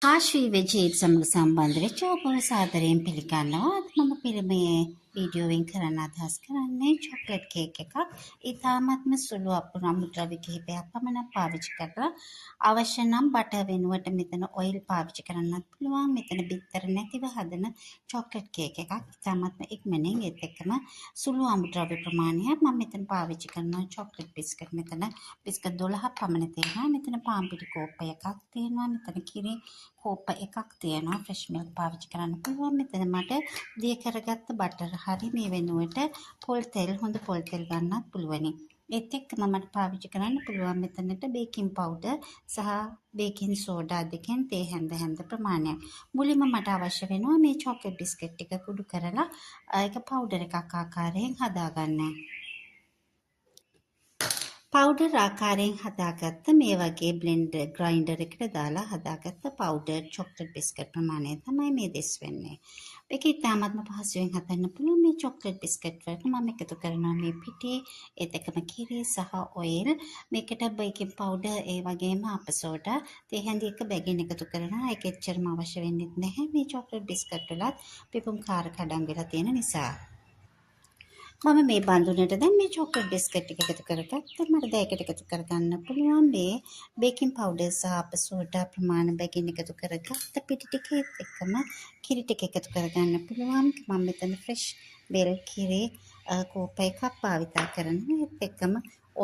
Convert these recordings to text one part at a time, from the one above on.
ආශ්‍රී වෙජේත් සමග සම්බන්ධ වෙච්ච ඔබ සාදරයෙන් පිළිගන්නවා. අද මම පිළිමේ වීඩියෝවෙන් කරන්න අදහස් කරන්නේ චොක්ලට් කේක් එකක්. ඉතාමත්ම සුළු අමුද්‍රව්‍ය කිහිපයක් පමණ පාවිච්චි කරලා අවශ්‍ය නම් බටර් වෙනුවට මෙතන ඔයිල් පාවිච්චි කරන්නත් පුළුවන්. මෙතන බිත්තර නැතිව හදන චොක්ලට් කේක් එකක්. ඉතාමත්ම ඉක්මනින් ඒත් එක්කම සුළු අමුද්‍රව්‍ය ප්‍රමාණයක් මම මෙතන පාවිච්චි කරනවා. චොක්ලට් බිස්කට් මෙතන බිස්කට් 12ක් පමණ තියෙනවා. මෙතන පාන් පිටි කෝප්ප එකක් තියෙනවා. මෙතන කිරි කෝප්ප එකක් තියෙනවා. ෆ්‍රෙෂ් මිල්ක් පාවිච්චි කරන්න පුළුවන්. මෙතන මට දිය කරගත්ත බටර් හරි මේ වෙනුවට පොල් තෙල් හොඳ පොල් තෙල් ගන්නත් පුළුවනි. ඒත් එක්කම මට පාවිච්චි කරන්න පුළුවන් මෙතනට බේකින් පවුඩර් සහ බේකින් සෝඩා දෙකෙන් තේ හැඳ ප්‍රමාණයක්. මුලින්ම මට අවශ්‍ය වෙනවා මේ චොකලට් බිස්කට් ටික කුඩු කරලා ඒක පවුඩර් එකක් ආකාරයෙන් හදාගන්න. පවුඩර් ආකාරයෙන් හදාගත්ත මේ වගේ බ්ලෙන්ඩර් ග්‍රයින්ඩර් එකට දාලා හදාගත්ත පවුඩර් චොක්ලට් බිස්කට් ප්‍රමාණය තමයි මේ දෙස් වෙන්නේ. මේක ඉතාමත්ම පහසුවෙන් හදන්න පුළුවන් මේ චොක්ලට් බිස්කට් වලට මම එකතු කරනවා මේ පිටි, ඒත් එක්කම කිරි සහ ඔයිල්. මේකට බේකින් පවුඩර් ඒ වගේම අප සෝඩා තේ හැඳි එක බැගින් එකතු කරනවා. ඒක එච්චරම අවශ්‍ය වෙන්නේ නැහැ මේ චොක්ලට් බිස්කට් වලත් පිපුම් කාර කඩම් වෙලා තියෙන නිසා. මම මේ බඳුනට දැන් මේ චොකලට් බිස්කට් ටික එකතු කරගත්තා. මට දැන් ඒකට එකතු කරගන්න පුළුවන් මේ බේකින් පවුඩර් සහ අප සෝඩා ප්‍රමාණ බැගින් එකතු කරගත්ත පිටි ටිකත් එක්කම කිරි ටික එකතු කරගන්න පුළුවන්. මම මෙතන ෆ්‍රෙෂ් බෙල් කිරි කෝප එකක් භාවිතා කරනවා. ඒත් එක්කම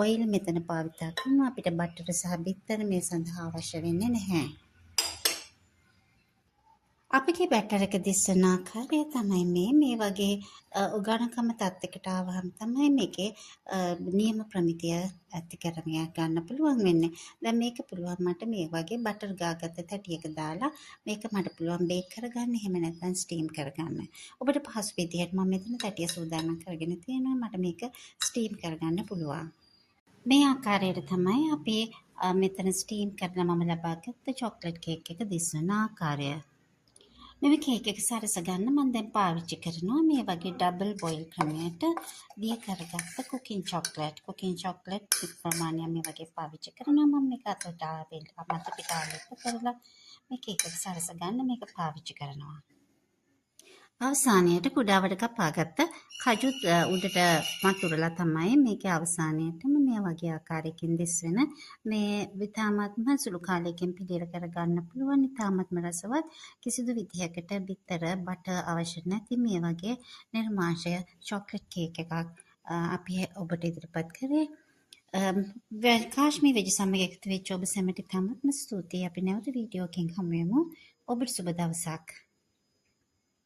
ඔයිල් මෙතන භාවිතා කරනවා. අපිට බටර් සහ බිත්තර මේ සඳහා අවශ්‍ය වෙන්නේ නැහැ. අපගේ බැටර් එක දිස්සන ආකාරය තමයි මේ වගේ උගණකම තත්යකට ආවහම තමයි මේකේ නියම ප්‍රමිතිය ඇති කරගෙන ගන්න පුළුවන් වෙන්නේ. දැන් මේක පුළුවන් මට මේ වගේ බටර් ගාගත්ත තැටියක දාලා මේක මට පුළුවන් බේක් කරගන්න. එහෙම නැත්නම් ස්ටීම් කරගන්න. ඔබට පහසු විදිහට මම මෙතන තැටිය සූදානම් කරගෙන තියෙනවා. මට මේක ස්ටීම් කරගන්න පුළුවන්. මේ ආකාරයට තමයි අපි මෙතන ස්ටීම් කරලා මම ලබාගත්ත චොක්ලට් කේක් එක දිස්වන ආකාරය. මේ කේක් එක සරස ගන්න මම දැන් පාවිච්චි කරනවා මේ වගේ ඩබල් බොයිල් ක්‍රමයට දිය කරගත්ත කුකින් චොක්ලට් ප්‍රමාණය මේ වගේ පාවිච්චි කරනවා. මම මේක අතට මත පිටාලෙක කරලා මේ කේක් එක සරස ගන්න මේක පාවිච්චි කරනවා. අවසානයේට කුඩාවට කපාගත්ත කජුත් උඩට මතුරලා තමයි මේකේ අවසානයේටම මේ වගේ ආකාරයකින් දිස්වෙන මේ විතාමත්ම සුළු කාලයකින් පිළියෙල කරගන්න පුළුවන් ඉතාමත්ම රසවත් කිසිදු විදිහකට බිත්තර බටර් අවශ්‍ය නැති මේ වගේ නිර්මාංශය චොක්ලට් කේක් එකක් අපි ඔබට ඉදිරිපත් කරේ. කාශ්මී වෙජ් සමග එකතු වෙච්ච ඔබ සැමට ඉතාමත්ම ස්තුතියි. අපි නැවත වීඩියෝකින් හමු වෙමු. ඔබට සුබ දවසක්.